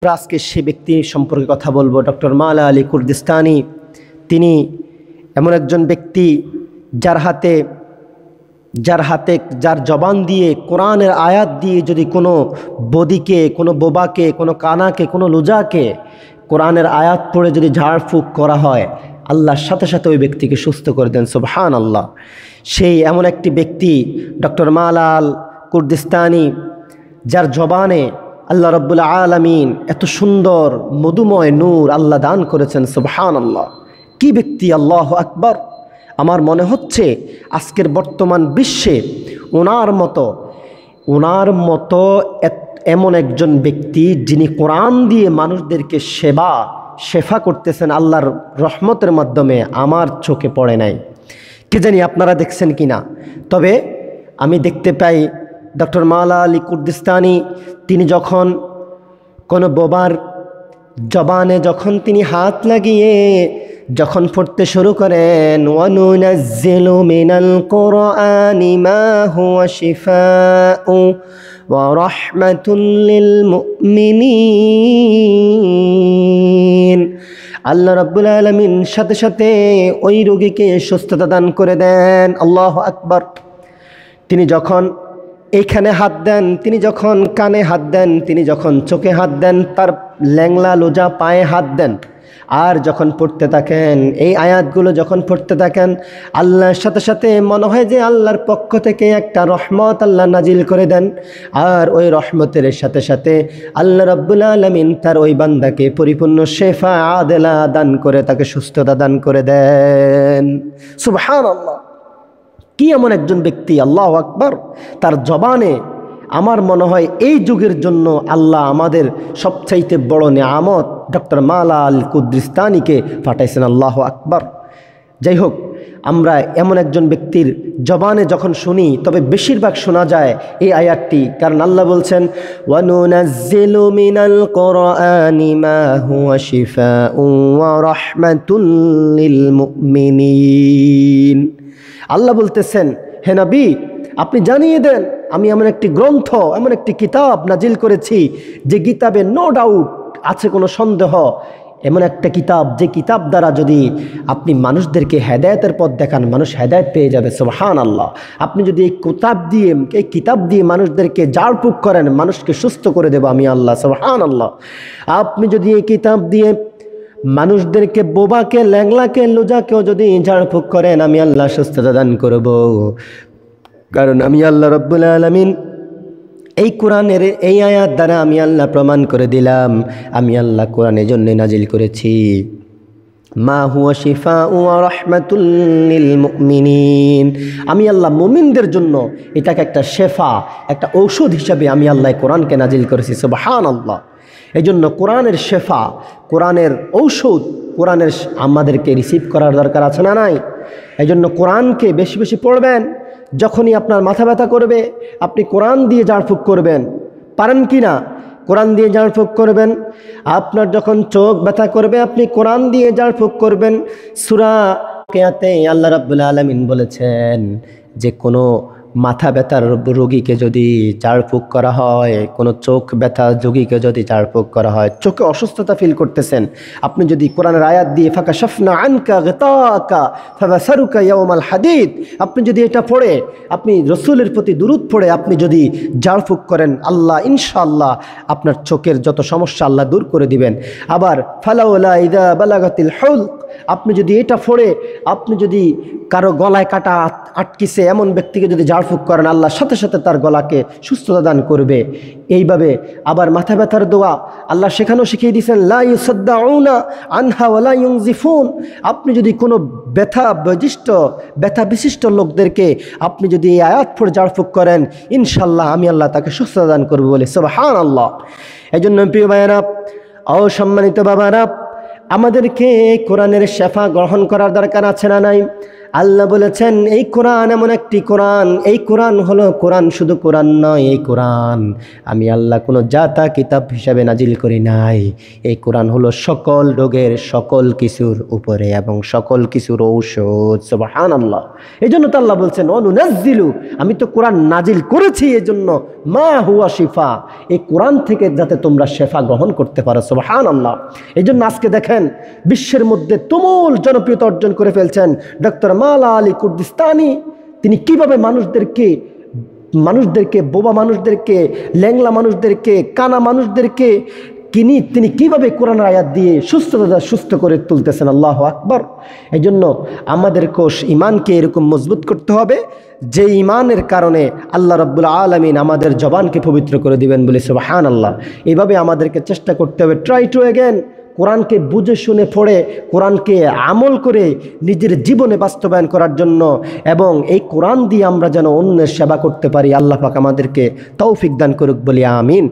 আজকে সে ব্যক্তি সম্পর্কে কথা বলবো। ডক্টর মাওলা আলী কুর্দিস্তানি, তিনি এমন একজন ব্যক্তি যার জবান দিয়ে কোরআনের আয়াত দিয়ে যদি কোনো বদিকে, কোনো বোবাকে, কোনো কানাকে, কোনো লুজাকে কোরআনের আয়াত পড়ে যদি ঝাড়ফুঁক করা হয়, আল্লাহর সাথে সাথে ওই ব্যক্তিকে সুস্থ করে দেন। সুবহানাল্লাহ। সেই এমন একটি ব্যক্তি ডক্টর মাওলা আল কুর্দিস্তানি, যার জবানে আল্লাহ রাব্বুল আলামিন এত সুন্দর মধুময় নূর আল্লাহ দান করেছেন। সুবহানাল্লাহ। কি ব্যক্তি! আল্লাহু আকবার। আমার মনে হচ্ছে আজকের বর্তমান বিশ্বে ওনার মতো এমন একজন ব্যক্তি, যিনি কোরআন দিয়ে মানুষদেরকে শেফা করতেছেন আল্লাহর রহমতের মাধ্যমে, আমার চোখে পড়ে নাই। কে জানি আপনারা দেখছেন কিনা। তবে আমি দেখতে পাই ডক্টর মাওলা আলী কুর্দিস্তানি, তিনি যখন কোনো বোবার জবানে যখন তিনি হাত লাগিয়ে যখন পড়তে শুরু করেন, ওয়ানুনাজ্জিলু মিনাল কুরআনি মা হুয়া শিফাউ ওয়া রাহমাতুল লিল মুমিনিন, আল্লাহ রাব্বুল আলামিন সাথে সাথে ওই রোগীকে সুস্থতা দান করে দেন। আল্লাহু আকবার। তিনি যখন এইখানে হাত দেন, তিনি যখন কানে হাত দেন, তিনি যখন চোখে হাত দেন, তার ল্যাংলা লোজা পায়ে হাত দেন, আর যখন পড়তে থাকেন এই আয়াতগুলো যখন পড়তে থাকেন, আল্লাহর সাথে সাথে মনে হয় যে আল্লাহর পক্ষ থেকে একটা রহমত আল্লাহ নাজিল করে দেন। আর ওই রহমতের সাথে সাথে আল্লাহ রাব্বুল আলামিন তার ওই বান্দাকে পরিপূর্ণ শেফা আদেলা দান করে তাকে সুস্থতা দান করে দেন। সুবহানাল্লাহ। কি এমন একজন ব্যক্তি! আল্লাহু আকবার। তার জবানে আমার মনে হয় এই যুগের জন্য আল্লাহ আমাদের সবচাইতে বড় নেয়ামত ডক্টর মাওলা আল কুর্দিস্তানিকে পাঠাইছেন। আল্লাহু আকবার। যাই হোক, আমরা এমন একজন ব্যক্তির জবানে যখন শুনি, তবে বেশিরভাগ শোনা যায় এই আয়াতটি, কারণ আল্লাহ বলছেন, ওয়ানুনাজ্জিলু মিনাল কুরআনি মা হুয়া শিফাউ ওয়া রাহমাতুল লিল মুমিনিন। আল্লাহ বলতেছেন, হে নবী, আপনি জানিয়ে দেন, আমি এমন একটি গ্রন্থ, এমন একটি কিতাব নাজিল করেছি, যে কিতাবে নো ডাউট আছে, কোনো সন্দেহ, এমন একটা কিতাব, যে কিতাব দ্বারা যদি আপনি মানুষদেরকে হেদায়েতের পথ দেখান, মানুষ হেদায়েত পেয়ে যাবে। সুবহানাল্লাহ। আপনি যদি এই কিতাব দিয়ে মানুষদেরকে ঝাড়ফুঁক করেন, মানুষকে সুস্থ করে দেব আমি আল্লাহ। সুবহানাল্লাহ। আপনি যদি এই কিতাব দিয়ে মানুষদেরকে, বোবাকে, ল্যাংলাকে, লুজাকেও যদি ঝাড়ফুঁক করেন, আমি আল্লাহ সুস্থতা দান করব। কারণ আমি আল্লাহ রাব্বুল আলামিন এই কোরআনের এই আয়াত দ্বারা আমি আল্লাহ প্রমাণ করে দিলাম, আমি আল্লাহ কোরআনের জন্য নাজিল করেছি মা হুয়া শিফাউ ওয়া রাহমাতুল লিল মুমিনিন। আমি আল্লাহ মুমিনদের জন্য এটাকে একটা শেফা, একটা ঔষধ হিসাবে আমি আল্লাহ কোরআনকে নাজিল করেছি। সুবহানাল্লাহ। এই জন্য কোরআনের শেফা, কোরআনের ঔষধ, কোরআনের আমাদেরকে রিসিভ করার দরকার আছে না নাই? এই জন্য কোরআনকে বেশি বেশি পড়বেন। যখনই আপনার মাথা ব্যথা করবে, আপনি কোরআন দিয়ে ঝাড়ফুঁক করবেন। পারেন কি না? কোরআন দিয়ে ঝাড়ফুঁক করবেন। আপনার যখন চোখ ব্যথা করবে, আপনি কোরআন দিয়ে ঝাড়ফুঁক করবেন। সূরা কিয়াতে আল্লাহ রাব্বুল আলামিন বলেছেন যে কোনো মাথা ব্যথার রোগীকে যদি ঝাড়ফুঁক করা হয়, কোনো চোখ ব্যথা রোগীকে যদি ঝাড়ফুঁক করা হয়, চোখে অসুস্থতা ফিল করতেছেন, আপনি যদি কোরআনের আয়াত দিয়ে ফাকাশাফনা আনকা গিতাকা ফাবাসারুকা ইয়াউমাল হাদিদ, আপনি যদি এটা পড়ে, আপনি রাসূলের প্রতি দুরূদ পড়ে আপনি যদি ঝাড়ফুঁক করেন, আল্লাহ ইনশাআল্লাহ আপনার চোখের যত সমস্যা আল্লাহ দূর করে দিবেন। আবার ফালাউলা ইযা বালাগাতিল হুলক, আপনি যদি এটা পড়ে, আপনি যদি কারো গলায় কাটা আটকিছে এমন ব্যক্তিকে যদি ঝাড়ফুঁক করেন, আল্লাহ সাথে সাথে তার গলাকে সুস্থতা দান করবে। এইভাবে আবার মাথা ব্যথার দোয়া আল্লাহ সেখানেও শিখিয়ে দিয়েছেন, লা ইউসাদ্দাউনা আনহা ওয়া লা ইউনজিফুন। আপনি যদি কোনো ব্যথা বিশিষ্ট লোকদেরকে আপনি যদি এই আয়াত পড়ে ঝাড়ফুঁক করেন, ইনশাআল্লাহ আমি আল্লাহ তাকে সুস্থতা দান করব বলে। সুবহানাল্লাহ। এই জন্য প্রিয় ভাইয়েরা, সম্মানিত বাবারা, আমাদেরকে কোরআনের শেফা গ্রহণ করার দরকার আছে না নাই? আল্লাহ বলেছেন এই কোরআন এমন একটি কোরআন, এই কোরআন হলো কোরআন শুধু কোরআন নয়, এই কোরআন আমি আল্লাহ কোনো জাতা কিতাব হিসাবে নাজিল করি নাই। এই কোরআন হলো সকল রোগের সকল কিছুর উপরে এবং সকল কিছুর ঔষধ। সুবহানাল্লাহ। এই জন্য তো আল্লাহ বলছেন অনুনাজ্জিলু, আমি তো কোরআন নাজিল করেছি এই জন্য মা হুয়া শিফা, এই কোরআন থেকে যাতে তোমরা শেফা গ্রহণ করতে পারো। সুবহানাল্লাহ। এই জন্য আজকে দেখেন বিশ্বের মধ্যে তুমুল জনপ্রিয়তা অর্জন করে ফেলছেন ডক্টর মাওলা আলী কুর্দিস্তানি। তিনি কিভাবে মানুষদেরকে বোবা মানুষদেরকে, ল্যাংলা মানুষদেরকে, কানা মানুষদেরকে তিনি কিভাবে কোরআন আয়াত দিয়ে সুস্থ করে তুলতেছেন। আল্লাহু আকবার। এই জন্য আমাদেরকে ইমানকে এরকম মজবুত করতে হবে যে ইমানের কারণে আল্লাহ রাব্বুল আলামিন আমাদের জবানকে পবিত্র করে দিবেন বলে সুবহানাল্লাহ। এইভাবে আমাদেরকে চেষ্টা করতে হবে, ট্রাই টু এগেন, কোরআনকে বুঝে শুনে পড়ে কোরআনকে আমল করে নিজের জীবনে বাস্তবায়ন করার জন্য, এবং এই কোরআন দিয়ে আমরা যেন অন্যের সেবা করতে পারি। আল্লাহ পাক আমাদেরকে তৌফিক দান করুক বলি আমিন।